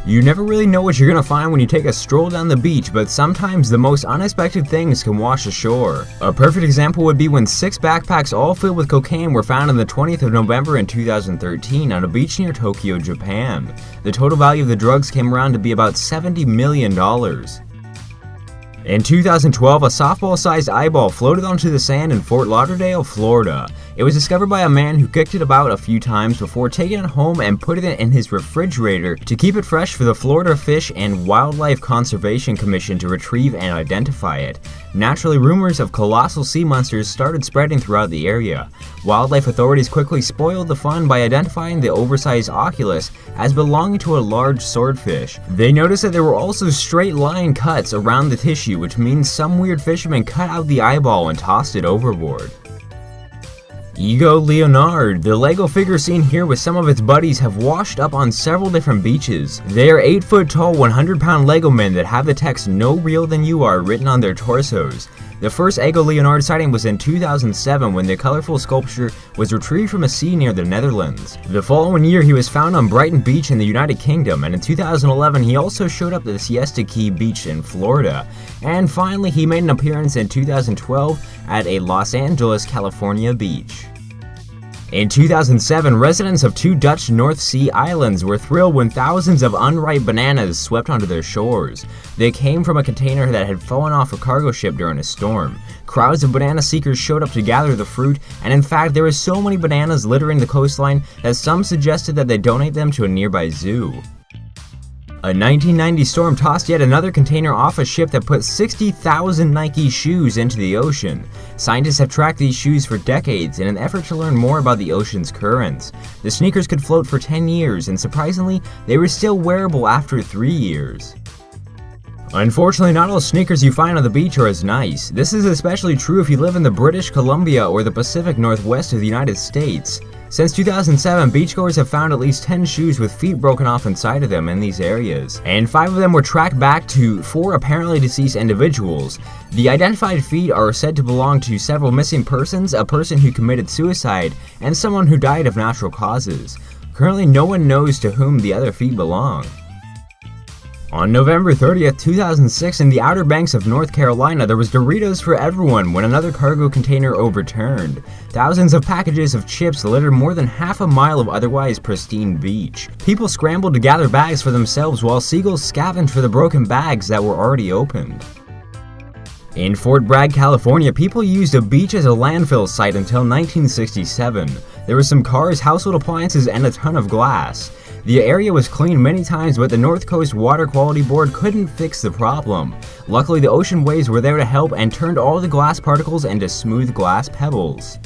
You never really know what you're gonna find when you take a stroll down the beach, but sometimes the most unexpected things can wash ashore. A perfect example would be when 6 backpacks all filled with cocaine were found on the 20th of November in 2013 on a beach near Tokyo, Japan. The total value of the drugs came around to be about $70 million. In 2012, a softball-sized eyeball floated onto the sand in Fort Lauderdale, Florida. It was discovered by a man who kicked it about a few times before taking it home and putting it in his refrigerator to keep it fresh for the Florida Fish and Wildlife Conservation Commission to retrieve and identify it. Naturally, rumors of colossal sea monsters started spreading throughout the area. Wildlife authorities quickly spoiled the fun by identifying the oversized oculus as belonging to a large swordfish. They noticed that there were also straight line cuts around the tissue, which means some weird fisherman cut out the eyeball and tossed it overboard. Ego Leonard. The Lego figure seen here with some of its buddies have washed up on several different beaches. They are 8-foot tall, 100-pound Lego men that have the text "No real than you are" written on their torsos. The first Ego Leonard sighting was in 2007 when the colorful sculpture was retrieved from a sea near the Netherlands. The following year he was found on Brighton Beach in the United Kingdom, and in 2011 he also showed up at the Siesta Key Beach in Florida. And finally he made an appearance in 2012 at a Los Angeles, California beach. In 2007, residents of 2 Dutch North Sea islands were thrilled when thousands of unripe bananas swept onto their shores. They came from a container that had fallen off a cargo ship during a storm. Crowds of banana seekers showed up to gather the fruit, and in fact there were so many bananas littering the coastline that some suggested that they donate them to a nearby zoo. A 1990 storm tossed yet another container off a ship that put 60,000 Nike shoes into the ocean. Scientists have tracked these shoes for decades in an effort to learn more about the ocean's currents. The sneakers could float for 10 years, and surprisingly, they were still wearable after 3 years. Unfortunately, not all sneakers you find on the beach are as nice. This is especially true if you live in the British Columbia or the Pacific Northwest of the United States. Since 2007, beachgoers have found at least 10 shoes with feet broken off inside of them in these areas, and 5 of them were tracked back to 4 apparently deceased individuals. The identified feet are said to belong to several missing persons, a person who committed suicide, and someone who died of natural causes. Currently, no one knows to whom the other feet belong. On November 30th, 2006, in the Outer Banks of North Carolina, there was Doritos for everyone when another cargo container overturned. Thousands of packages of chips littered more than half a mile of otherwise pristine beach. People scrambled to gather bags for themselves while seagulls scavenged for the broken bags that were already opened. In Fort Bragg, California, people used a beach as a landfill site until 1967. There were some cars, household appliances, and a ton of glass. The area was cleaned many times, but the North Coast Water Quality Board couldn't fix the problem. Luckily, the ocean waves were there to help and turned all the glass particles into smooth glass pebbles.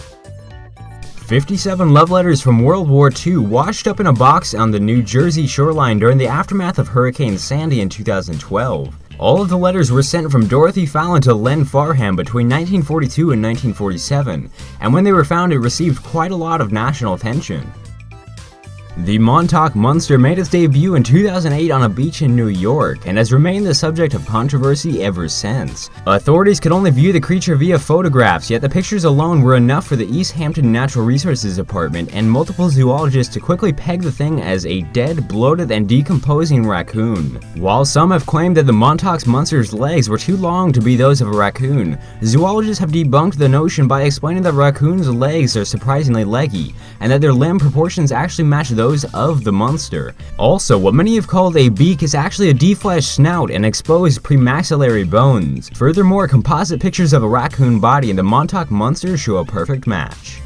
57 love letters from World War II washed up in a box on the New Jersey shoreline during the aftermath of Hurricane Sandy in 2012. All of the letters were sent from Dorothy Fallon to Len Farham between 1942 and 1947, and when they were found, it received quite a lot of national attention. The Montauk Monster made its debut in 2008 on a beach in New York and has remained the subject of controversy ever since. Authorities could only view the creature via photographs, yet the pictures alone were enough for the East Hampton Natural Resources Department and multiple zoologists to quickly peg the thing as a dead, bloated, and decomposing raccoon. While some have claimed that the Montauk Monster's legs were too long to be those of a raccoon, zoologists have debunked the notion by explaining that raccoons' legs are surprisingly leggy, and that their limb proportions actually match those of the monster. Also, what many have called a beak is actually a defleshed snout and exposed premaxillary bones. Furthermore, composite pictures of a raccoon body and the Montauk Monster show a perfect match.